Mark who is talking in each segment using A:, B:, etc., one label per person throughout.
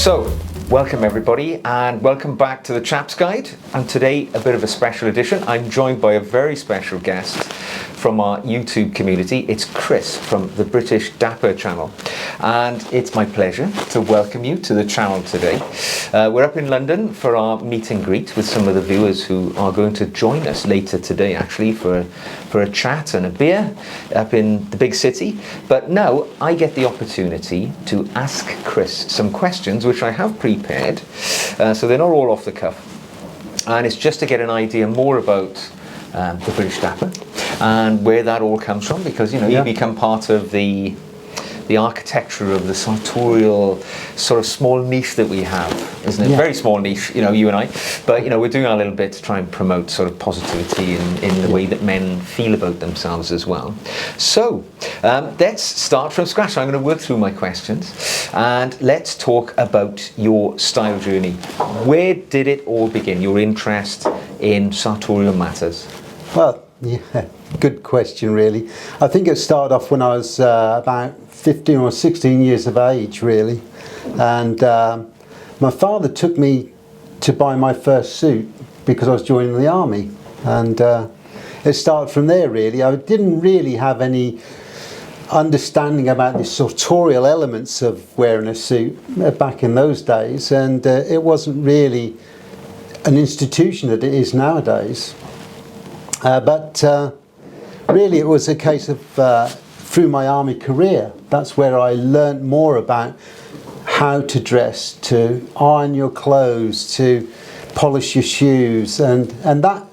A: So, welcome everybody, and welcome back to the Chap's Guide. And today, a bit of a special edition. I'm joined by a very special guest from our YouTube community. It's Chris from the British Dapper channel. And it's my pleasure to welcome you to the channel today. We're up in London for our meet and greet with some of the viewers who are going to join us later today, actually, for a chat and a beer up in the big city. But now I get the opportunity to ask Chris some questions, which I have prepared, so they're not all off the cuff. And it's just to get an idea more about the British Dapper and where that all comes from, because you become part of the architecture of the sartorial sort of small niche that we have, isn't it? Yeah. Very small niche, you and I, but we're doing our little bit to try and promote sort of positivity in the way that men feel about themselves as well. So let's start from scratch. I'm going to work through my questions and let's talk about your style journey. Where did it all begin, your interest in sartorial matters?
B: Well, yeah, good question really. I think it started off when I was about 15 or 16 years of age really, and my father took me to buy my first suit because I was joining the army, and it started from there really. I didn't really have any understanding about the sartorial elements of wearing a suit back in those days, and it wasn't really an institution that it is nowadays. But really it was a case of through my army career, that's where I learnt more about how to dress, to iron your clothes, to polish your shoes, and that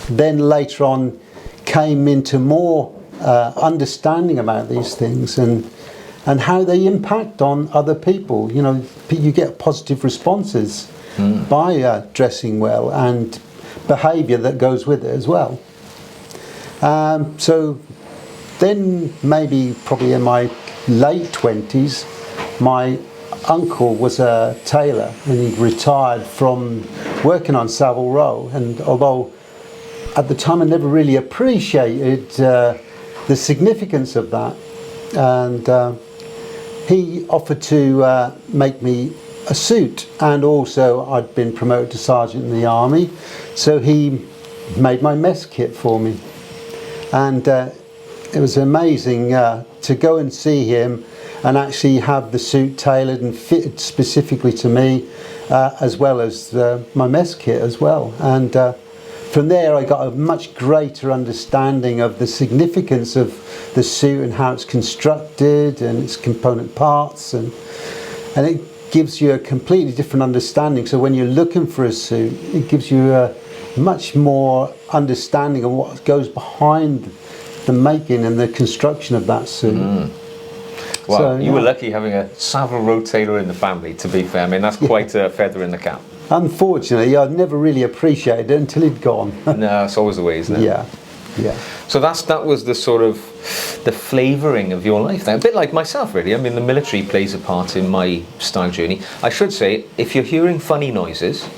B: then later on came into more understanding about these things and how they impact on other people. You get positive responses by dressing well, and behaviour that goes with it as well. So then probably in my late 20s, my uncle was a tailor and he retired from working on Savile Row, and although at the time I never really appreciated the significance of that, and he offered to make me a suit, and also I'd been promoted to sergeant in the army, so he made my mess kit for me, and it was amazing to go and see him and actually have the suit tailored and fitted specifically to me, as well as my mess kit as well. And from there I got a much greater understanding of the significance of the suit and how it's constructed and its component parts, and it gives you a completely different understanding. So when you're looking for a suit, it gives you a much more understanding of what goes behind the making and the construction of that suit.
A: Well, so, you were lucky having a Savile Row tailor in the family, to be fair. I mean, that's quite a feather in the cap.
B: Unfortunately, I'd never really appreciated it until he'd gone.
A: No, it's always the way, isn't it?
B: Yeah.
A: So that was the sort of the flavouring of your life then. A bit like myself really. I mean, the military plays a part in my style journey. I should say, if you're hearing funny noises,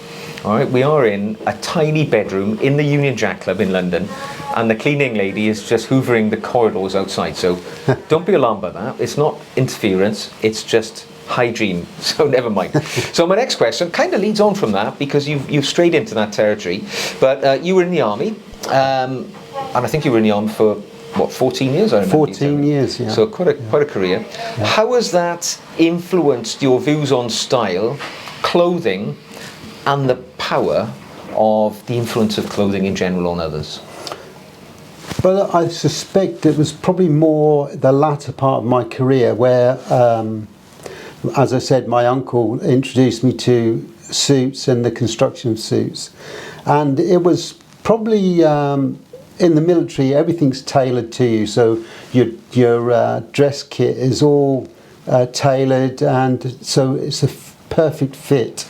A: all right, we are in a tiny bedroom in the Union Jack Club in London, and the cleaning lady is just hoovering the corridors outside, so don't be alarmed by that. It's not interference, it's just hygiene, so never mind. So my next question kind of leads on from that, because you've strayed into that territory, but you were in the army, and I think you were in the army for, what, 14 years? I remember
B: 14 years, yeah.
A: So quite a career. Yeah. How has that influenced your views on style, clothing, and the power of the influence of clothing in general on others?
B: Well, I suspect it was probably more the latter part of my career where, as I said, my uncle introduced me to suits and the construction of suits, and it was probably in the military everything's tailored to you, so your dress kit is all tailored, and so it's a perfect fit.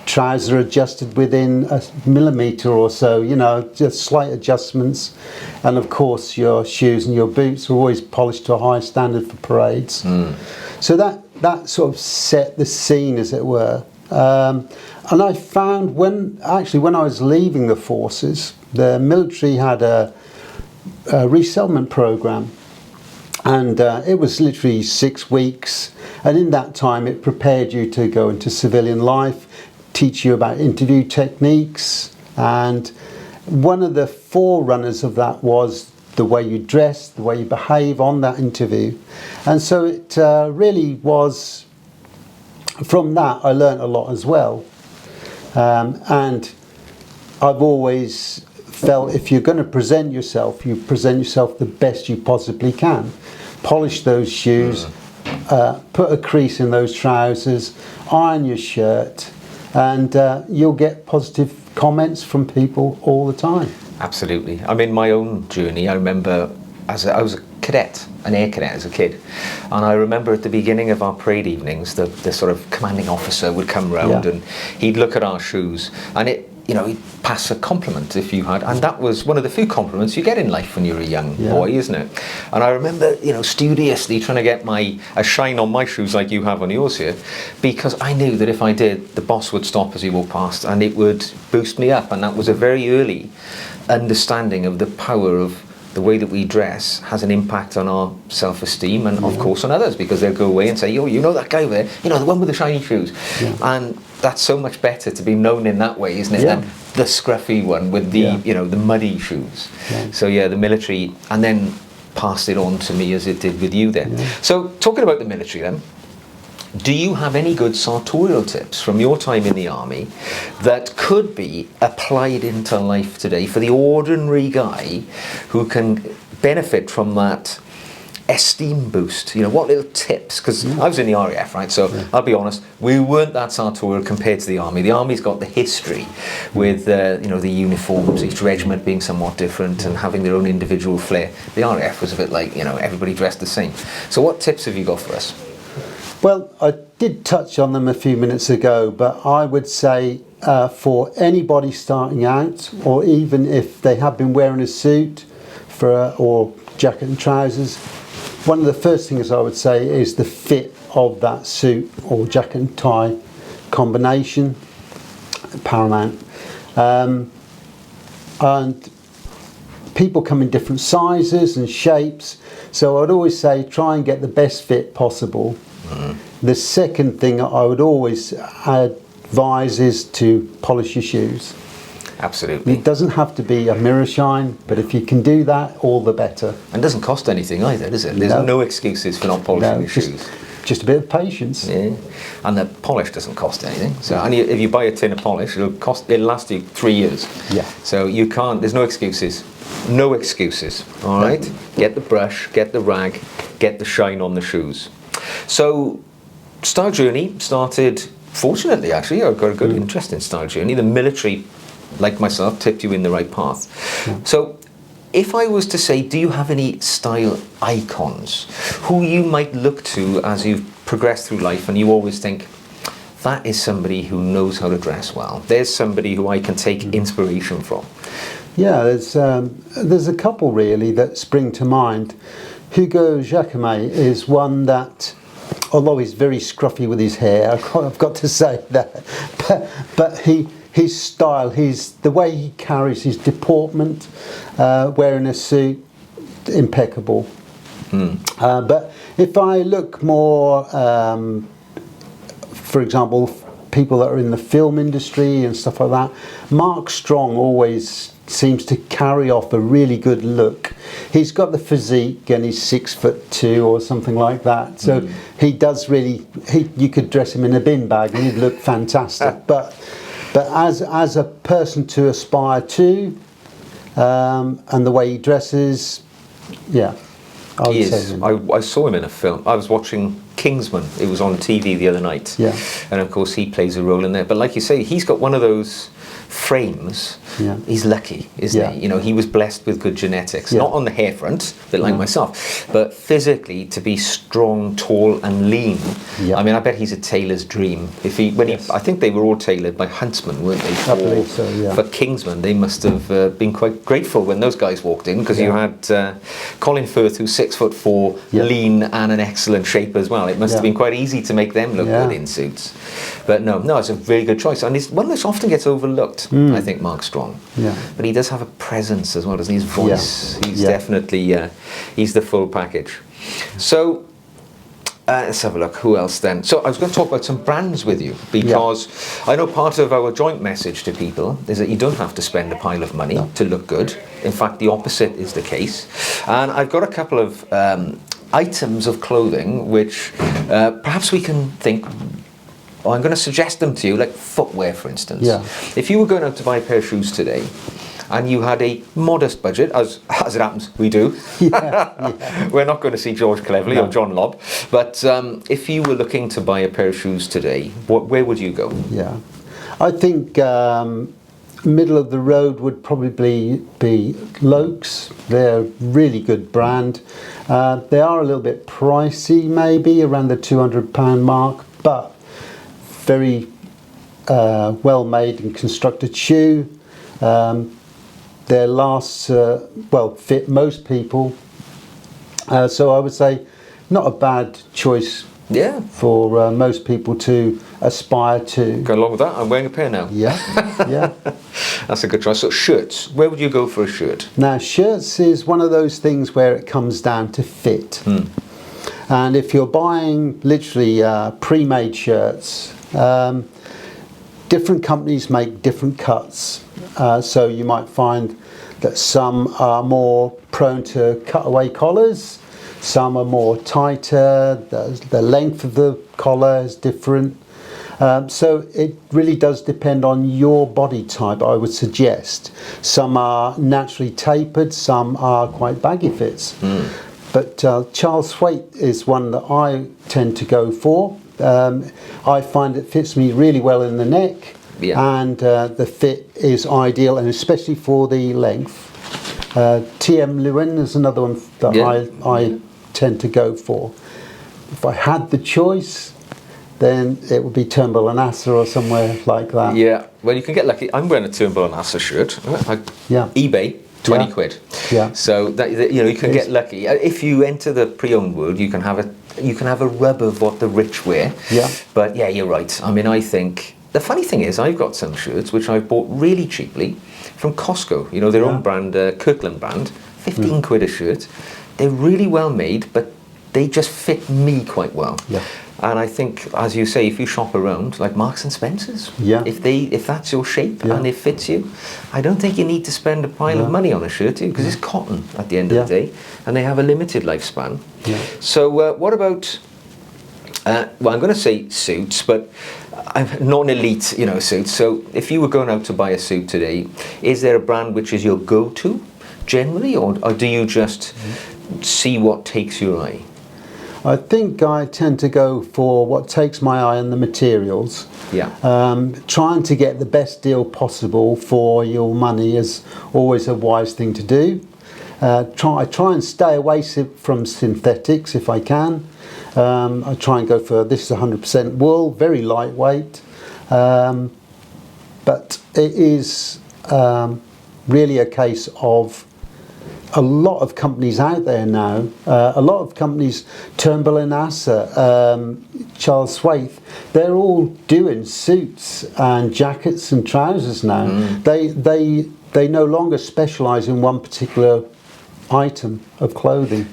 B: Trousers are adjusted within a millimetre or so, just slight adjustments, and of course your shoes and your boots are always polished to a high standard for parades. So that sort of set the scene, as it were. And I found when I was leaving the forces, the military had a resettlement program, And it was literally 6 weeks, and in that time it prepared you to go into civilian life, teach you about interview techniques, and one of the forerunners of that was the way you dress, the way you behave on that interview. And so it really was, from that I learnt a lot as well. And I've always felt if you're going to present yourself, you present yourself the best you possibly can. Polish those shoes, put a crease in those trousers, iron your shirt, and you'll get positive comments from people all the time.
A: Absolutely. I mean, my own journey, I remember I was a cadet, an air cadet as a kid, and I remember at the beginning of our parade evenings, the sort of commanding officer would come round and he'd look at our shoes, and he'd pass a compliment if you had, and that was one of the few compliments you get in life when you're a young boy, isn't it? And I remember, studiously trying to get a shine on my shoes like you have on yours here, because I knew that if I did, the boss would stop as he walked past, and it would boost me up, and that was a very early understanding of the power of the way that we dress has an impact on our self-esteem and of course on others, because they'll go away and say, "Yo, you know that guy there, the one with the shiny shoes." And that's so much better to be known in that way, isn't it, than the scruffy one with the the muddy shoes. So the military, and then passed it on to me as it did with you then. So talking about the military then, do you have any good sartorial tips from your time in the army that could be applied into life today for the ordinary guy who can benefit from that esteem boost? What little tips? Because I was in the RAF, right? So I'll be honest, we weren't that sartorial compared to the army. The army's got the history with the uniforms, each regiment being somewhat different and having their own individual flair. The RAF was a bit like everybody dressed the same. So what tips have you got for us?
B: Well, I did touch on them a few minutes ago, but I would say for anybody starting out, or even if they have been wearing a suit or jacket and trousers, one of the first things I would say is the fit of that suit or jacket and tie combination, paramount. And people come in different sizes and shapes, so I'd always say try and get the best fit possible. The second thing I would always advise is to polish your shoes.
A: Absolutely.
B: It doesn't have to be a mirror shine, but if you can do that, all the better.
A: And it doesn't cost anything either, does it? There's no excuses for not polishing your shoes.
B: Just a bit of patience.
A: Yeah, and the polish doesn't cost anything. So, and if you buy a tin of polish, it'll last you 3 years.
B: Yeah.
A: So you can't. There's no excuses. No excuses. All right. Get the brush, get the rag, get the shine on the shoes. So, style journey started. Fortunately, actually, I got a good, interesting style journey. The military, like myself, tipped you in the right path. So, if I was to say, do you have any style icons who you might look to as you've progressed through life and you always think, that is somebody who knows how to dress well. There's somebody who I can take inspiration from.
B: Yeah, there's a couple really that spring to mind. Hugo Jacquemet is one that, although he's very scruffy with his hair, I've got to say that, but his style, the way he carries his deportment, wearing a suit, impeccable. But if I look more, for example, people that are in the film industry and stuff like that, Mark Strong always seems to carry off a really good look. He's got the physique and he's 6'2" or something like that. So he does really, you could dress him in a bin bag and he'd look fantastic. But as a person to aspire to, and the way he dresses, yeah.
A: He is. I saw him in a film. I was watching Kingsman. It was on TV the other night.
B: Yeah.
A: And of course he plays a role in there. But like you say, he's got one of those frames.
B: Yeah.
A: He's lucky, isn't he? He was blessed with good genetics. Not on the hair front, a bit like myself, but physically to be strong, tall and lean. Yeah. I mean, I bet he's a tailor's dream. I think they were all tailored by Huntsman, weren't they?
B: I believe so, yeah.
A: For Kingsman, they must have been quite grateful when those guys walked in, because you had Colin Firth, who's 6'4", lean and an excellent shape as well. It must have been quite easy to make them look good in suits. But no, it's a very good choice, and it's one that often gets overlooked. I think Mark Strong. Yeah. But he does have a presence as well, doesn't he? His voice. He's definitely he's the full package. So let's have a look. Who else then? So I was going to talk about some brands with you, because I know part of our joint message to people is that you don't have to spend a pile of money to look good. In fact, the opposite is the case. And I've got a couple of items of clothing which perhaps we can think, I'm going to suggest them to you, like footwear, for instance.
B: Yeah.
A: If you were going out to buy a pair of shoes today, and you had a modest budget, as it happens, we do. We're not going to see George Cleverly or John Lobb, but if you were looking to buy a pair of shoes today, where would you go?
B: Yeah, I think middle of the road would probably be Lokes. They're a really good brand. They are a little bit pricey, maybe around the £200 mark, but very well made and constructed shoe. Their lasts fit most people, so I would say not a bad choice for most people to aspire to.
A: Go along with that. I'm wearing a pair now.
B: Yeah.
A: That's a good choice. So shirts, where would you go for a shirt?
B: Now shirts is one of those things where it comes down to fit, and if you're buying literally pre-made shirts, different companies make different cuts. So you might find that some are more prone to cutaway collars, some are more tighter, the length of the collar is different. So it really does depend on your body type, I would suggest. Some are naturally tapered, some are quite baggy fits. But Charles Thwaite is one that I tend to go for. I find it fits me really well in the neck. And the fit is ideal, and especially for the length. TM Lewin is another one that I tend to go for. If I had the choice, then it would be Turnbull and Asser or somewhere like that.
A: Yeah, well, you can get lucky. I'm wearing a Turnbull and Asser shirt. eBay, 20 quid.
B: Yeah.
A: So that, you can get lucky. If you enter the pre-owned world, you can have a rub of what the rich wear.
B: Yeah.
A: But yeah, you're right. I mean, I think the funny thing is, I've got some shirts which I've bought really cheaply from Costco. Their own brand, Kirkland brand, 15 quid a shirt. They're really well made, but they just fit me quite well.
B: Yeah.
A: And I think, as you say, if you shop around, like Marks and Spencer's, if that's your shape and it fits you, I don't think you need to spend a pile of money on a shirt, because it's cotton at the end of the day, and they have a limited lifespan. So what about, well, I'm going to say suits, but I'm not an elite, suit. So if you were going out to buy a suit today, is there a brand which is your go-to generally, or do you just see what takes your eye?
B: I think I tend to go for what takes my eye on the materials. Trying to get the best deal possible for your money is always a wise thing to do. I try and stay away from synthetics if I can. I try and go for, this is 100% wool, very lightweight, but it is really a case of a lot of companies out there now, a lot of companies, Turnbull and Asser, Charles Thwaite, they're all doing suits and jackets and trousers now. They no longer specialise in one particular item of clothing.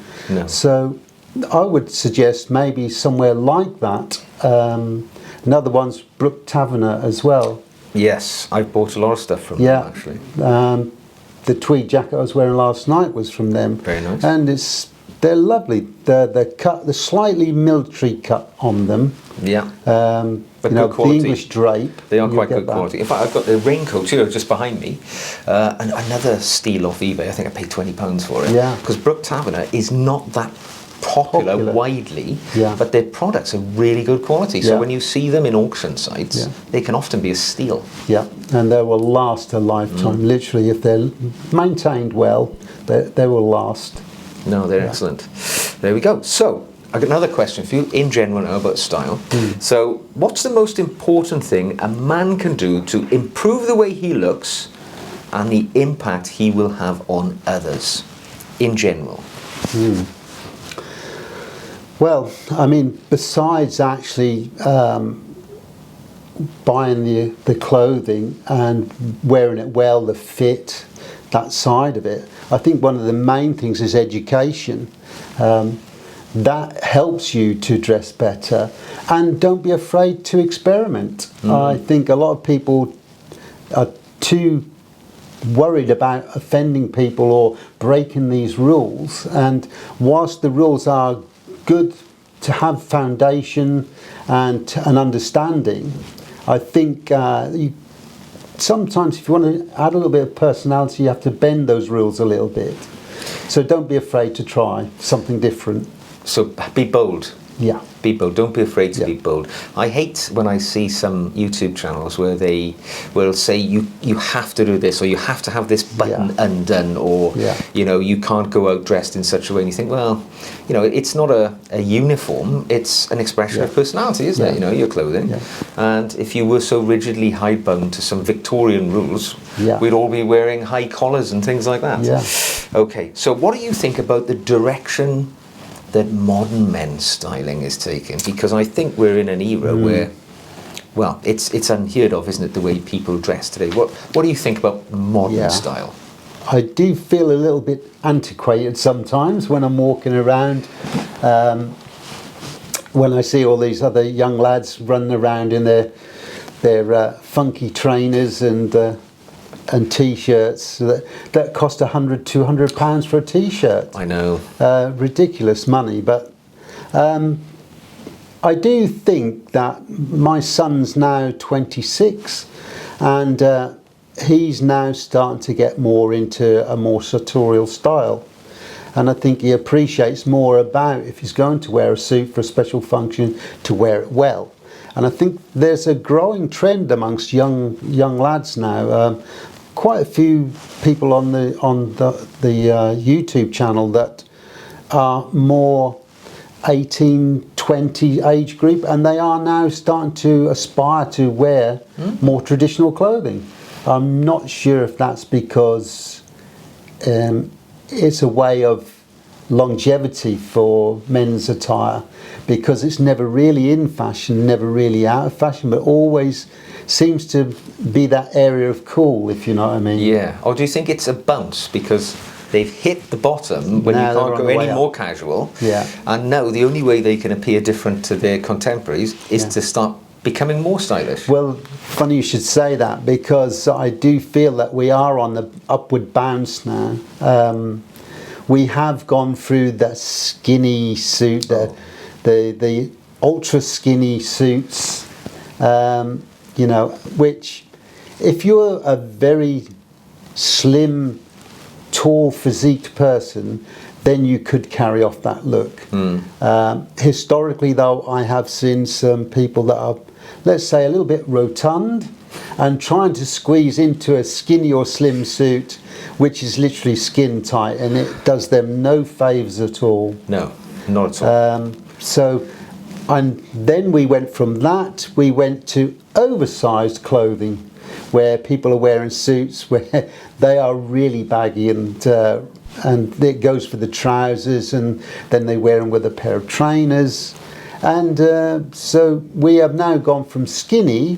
B: So I would suggest maybe somewhere like that. Another one's Brooke Taverner as well.
A: Yes, I've bought a lot of stuff from them actually.
B: The tweed jacket I was wearing last night was from them.
A: Very nice.
B: And they're lovely. The slightly military cut on them. But
A: good quality.
B: The English drape.
A: They are quite good quality. In fact, I've got the raincoat, just behind me. Another steal off eBay. I think I paid £20 for it. Because Brooke Taverner is not that popular widely, but their products are really good quality. So when you see them in auction sites, they can often be a steal.
B: And they will last a lifetime. Literally, if they're maintained well, they will last.
A: No, they're excellent. There we go. So I've got another question for you in general now about style. So what's the most important thing a man can do to improve the way he looks and the impact he will have on others in general?
B: Well, I mean, besides actually buying the clothing and wearing it well, the fit, that side of it, I think one of the main things is education. that helps you to dress better, and don't be afraid to experiment. I think a lot of people are too worried about offending people or breaking these rules, and whilst the rules are good to have foundation and an understanding, I think sometimes if you want to add a little bit of personality, you have to bend those rules a little bit. So don't be afraid to try something different.
A: So be bold.
B: Yeah.
A: Be bold. Don't be afraid to
B: Yeah.
A: be bold. I hate when I see some YouTube channels where they will say you have to do this, or you have to have this button undone, or you can't go out dressed in such a way. And you think, well, it's not a uniform. It's an expression of personality, isn't it? Your clothing.
B: Yeah.
A: And if you were so rigidly hidebound to some Victorian rules, we'd all be wearing high collars and things like that.
B: Yeah.
A: Okay. So what do you think about the direction that modern men's styling is taking? Because I think we're in an era where, well, it's unheard of, isn't it, the way people dress today? What do you think about modern style?
B: I do feel a little bit antiquated sometimes when I'm walking around. When I see all these other young lads running around in their funky trainers and t-shirts that cost £100, £200 for a t-shirt.
A: I know.
B: Ridiculous money, but I do think that my son's now 26, and he's now starting to get more into a more sartorial style. And I think he appreciates more about, if he's going to wear a suit for a special function, to wear it well. And I think there's a growing trend amongst young lads now. Quite a few people on the YouTube channel that are more 18, 20 age group, and they are now starting to aspire to wear more traditional clothing. I'm not sure if that's because it's a way of longevity for men's attire, because it's never really in fashion, never really out of fashion, but always seems to be that area of cool, if you know what I mean.
A: Yeah. Or do you think it's a bounce because they've hit the bottom when
B: Now
A: you can't go any
B: up.
A: more casual?
B: Yeah.
A: And now the only way they can appear different to their contemporaries is to start becoming more stylish.
B: Well, funny you should say that, because I do feel that we are on the upward bounce now. We have gone through the skinny suit, the ultra skinny suits, which if you're a very slim, tall, physiqued person, then you could carry off that look. Historically, though, I have seen some people that are, let's say, a little bit rotund and trying to squeeze into a skinny or slim suit, which is literally skin tight, and it does them no favours at all.
A: No, not at all.
B: And then we went from that, we went to oversized clothing, where people are wearing suits where they are really baggy, and it goes for the trousers, and then they wear them with a pair of trainers. And so we have now gone from skinny,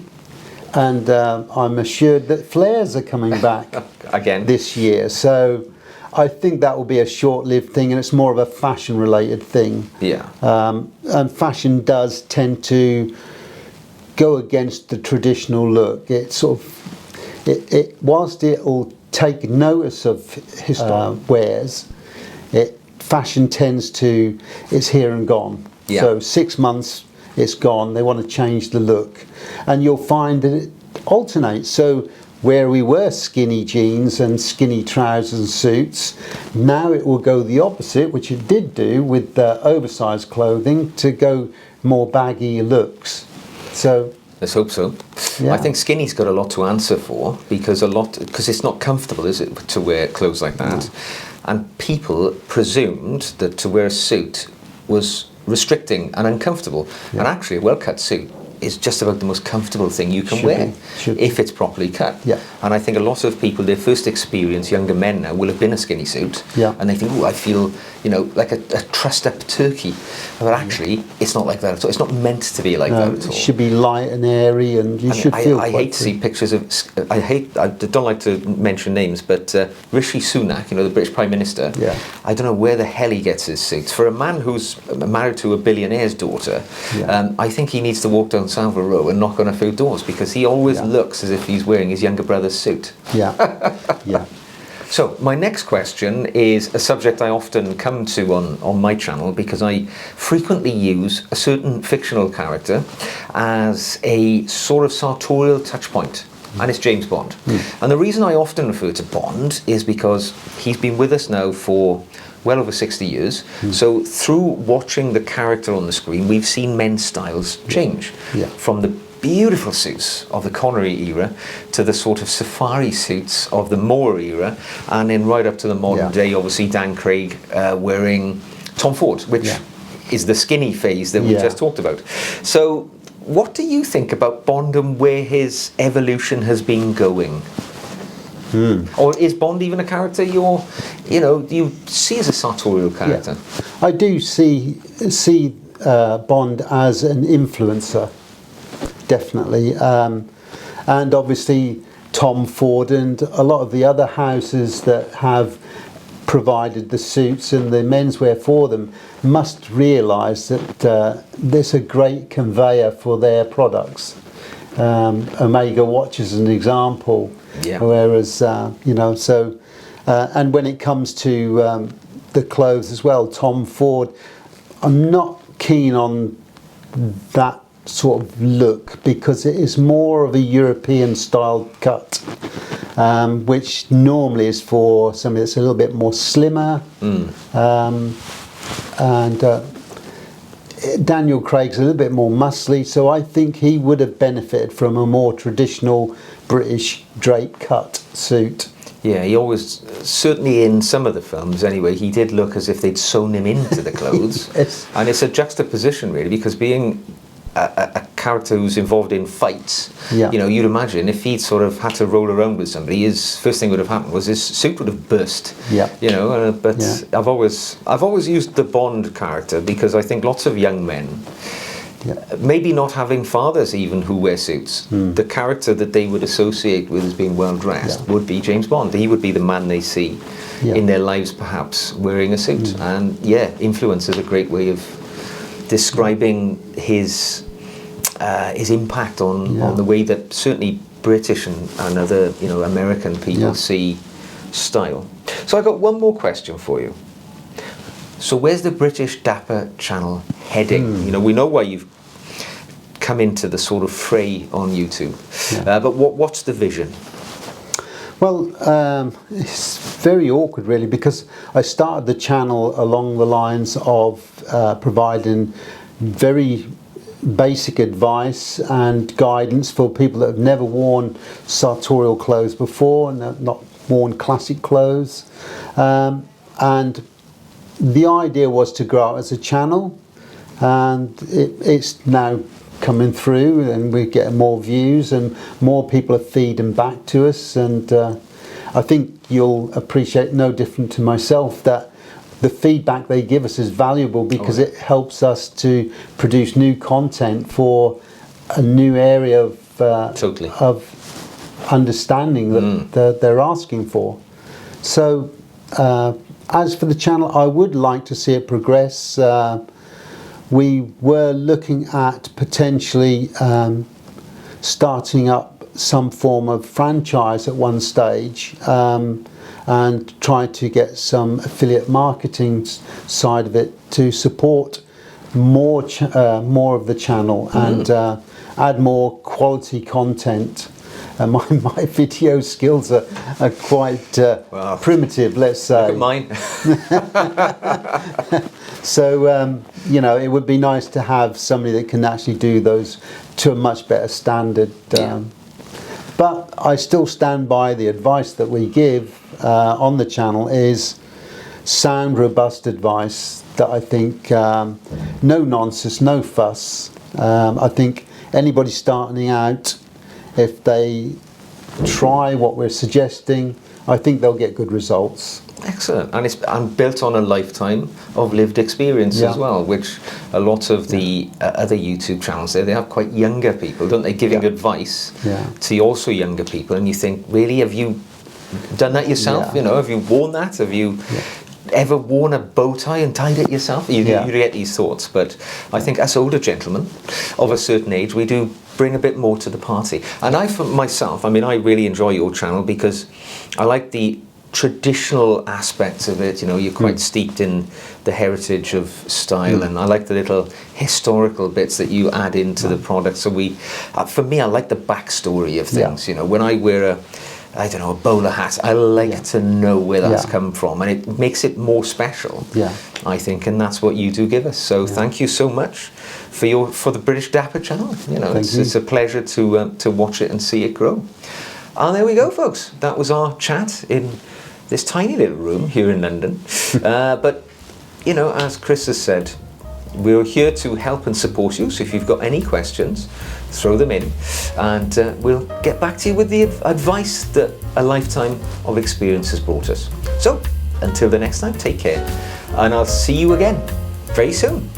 B: and I'm assured that flares are coming back
A: again
B: this year. So I think that will be a short-lived thing, and it's more of a fashion-related thing.
A: Yeah.
B: And fashion does tend to go against the traditional look. It sort of, whilst it will take notice of historic wears, fashion tends to, it's here and gone.
A: Yeah.
B: So 6 months, it's gone. They want to change the look, and you'll find that it alternates. So where we were skinny jeans and skinny trousers and suits, now it will go the opposite, which it did do with oversized clothing, to go more baggy looks. So
A: let's hope so.
B: Yeah.
A: I think skinny's got a lot to answer for, because it's not comfortable, is it, to wear clothes like that? No. And people presumed that to wear a suit was restricting and uncomfortable. Yeah. And actually, a well-cut suit is just about the most comfortable thing you can
B: Should
A: wear
B: be, should be.
A: if it's properly cut.
B: Yeah.
A: And I think a lot of people, their first experience, younger men now, will have been a skinny suit.
B: Yeah.
A: And they think, oh, I feel, like a trussed up turkey. But actually, it's not like that at all. It's not meant to be like that at all.
B: It should be light and airy, and you should feel
A: I
B: quite
A: hate to see pictures of. I don't like to mention names, but Rishi Sunak, the British Prime Minister.
B: Yeah.
A: I don't know where the hell he gets his suits. For a man who's married to a billionaire's daughter,
B: Yeah.
A: I think he needs to walk down Savile Row and knock on a few doors, because he always looks as if he's wearing his younger brother's suit.
B: Yeah, yeah.
A: So my next question is a subject I often come to on my channel, because I frequently use a certain fictional character as a sort of sartorial touch point, and it's James Bond. And the reason I often refer to Bond is because he's been with us now for well over 60 years. So through watching the character on the screen, we've seen men's styles change.
B: Yeah.
A: From the beautiful suits of the Connery era to the sort of safari suits of the Moore era, and then right up to the modern day, obviously Dan Craig wearing Tom Ford, which is the skinny phase that we just talked about. So what do you think about Bond and where his evolution has been going? Or is Bond even a character do you see as a sartorial character?
B: Yeah. I do see Bond as an influencer, definitely, and obviously Tom Ford and a lot of the other houses that have provided the suits and the menswear for them must realise that there's a great conveyor for their products. Omega Watch is an example.
A: Yeah.
B: Whereas, and when it comes to the clothes as well, Tom Ford, I'm not keen on that sort of look, because it is more of a European style cut, which normally is for somebody that's a little bit more slimmer. And Daniel Craig's a little bit more muscly, so I think he would have benefited from a more traditional British drape cut suit.
A: Yeah, he always, certainly in some of the films anyway, he did look as if they'd sewn him into the clothes.
B: Yes.
A: And it's a juxtaposition really, because being a character who's involved in fights, you'd imagine if he'd sort of had to roll around with somebody, his first thing would have happened was his suit would have burst. I've always used the Bond character because I think lots of young men, maybe not having fathers even who wear suits, the character that they would associate with as being well dressed would be James Bond. He would be the man they see in their lives perhaps wearing a suit. And influence is a great way of describing his impact on the way that certainly British and other American people see style. So I got one more question for you. So where's the British Dapper channel heading? We know why you've come into the sort of fray on YouTube, but what's the vision?
B: Well, it's very awkward really, because I started the channel along the lines of providing very basic advice and guidance for people that have never worn sartorial clothes before and have not worn classic clothes. And the idea was to grow out as a channel, and it's now coming through, and we're getting more views and more people are feeding back to us, and I think you'll appreciate, no different to myself, that the feedback they give us is valuable, because it helps us to produce new content for a new area of understanding that they're asking for. So as for the channel, I would like to see it progress. We were looking at potentially starting up some form of franchise at one stage, and try to get some affiliate marketing side of it to support more of the channel and add more quality content. My video skills are quite primitive, let's say.
A: Look at mine.
B: So, it would be nice to have somebody that can actually do those to a much better standard. But I still stand by the advice that we give on the channel is sound, robust advice that I think, no nonsense, no fuss. I think anybody starting out, if they try what we're suggesting, I think they'll get good results.
A: Excellent, and it's built on a lifetime of lived experience as well, which a lot of the other YouTube channels they have quite younger people, don't they, giving advice to also younger people, and you think, really, have you done that yourself? You know, have you worn that? Have you ever worn a bow tie and tied it yourself? You get these thoughts, but I think as older gentlemen of a certain age, we do bring a bit more to the party. And I, for myself, I mean, I really enjoy your channel because I like the traditional aspects of it. You know, you're quite steeped in the heritage of style, and I like the little historical bits that you add into the product. So for me, I like the backstory of things. You know, when I wear a bowler hat, I like to know where that's come from, and it makes it more special, I think, and that's what you do give us. So thank you so much for the British Dapper channel. You know, it's a pleasure to watch it and see it grow. And there we go, folks. That was our chat in this tiny little room here in London. But, you know, as Chris has said, we're here to help and support you. So if you've got any questions, throw them in, and we'll get back to you with the advice that a lifetime of experience has brought us. So until the next time, take care, and I'll see you again very soon.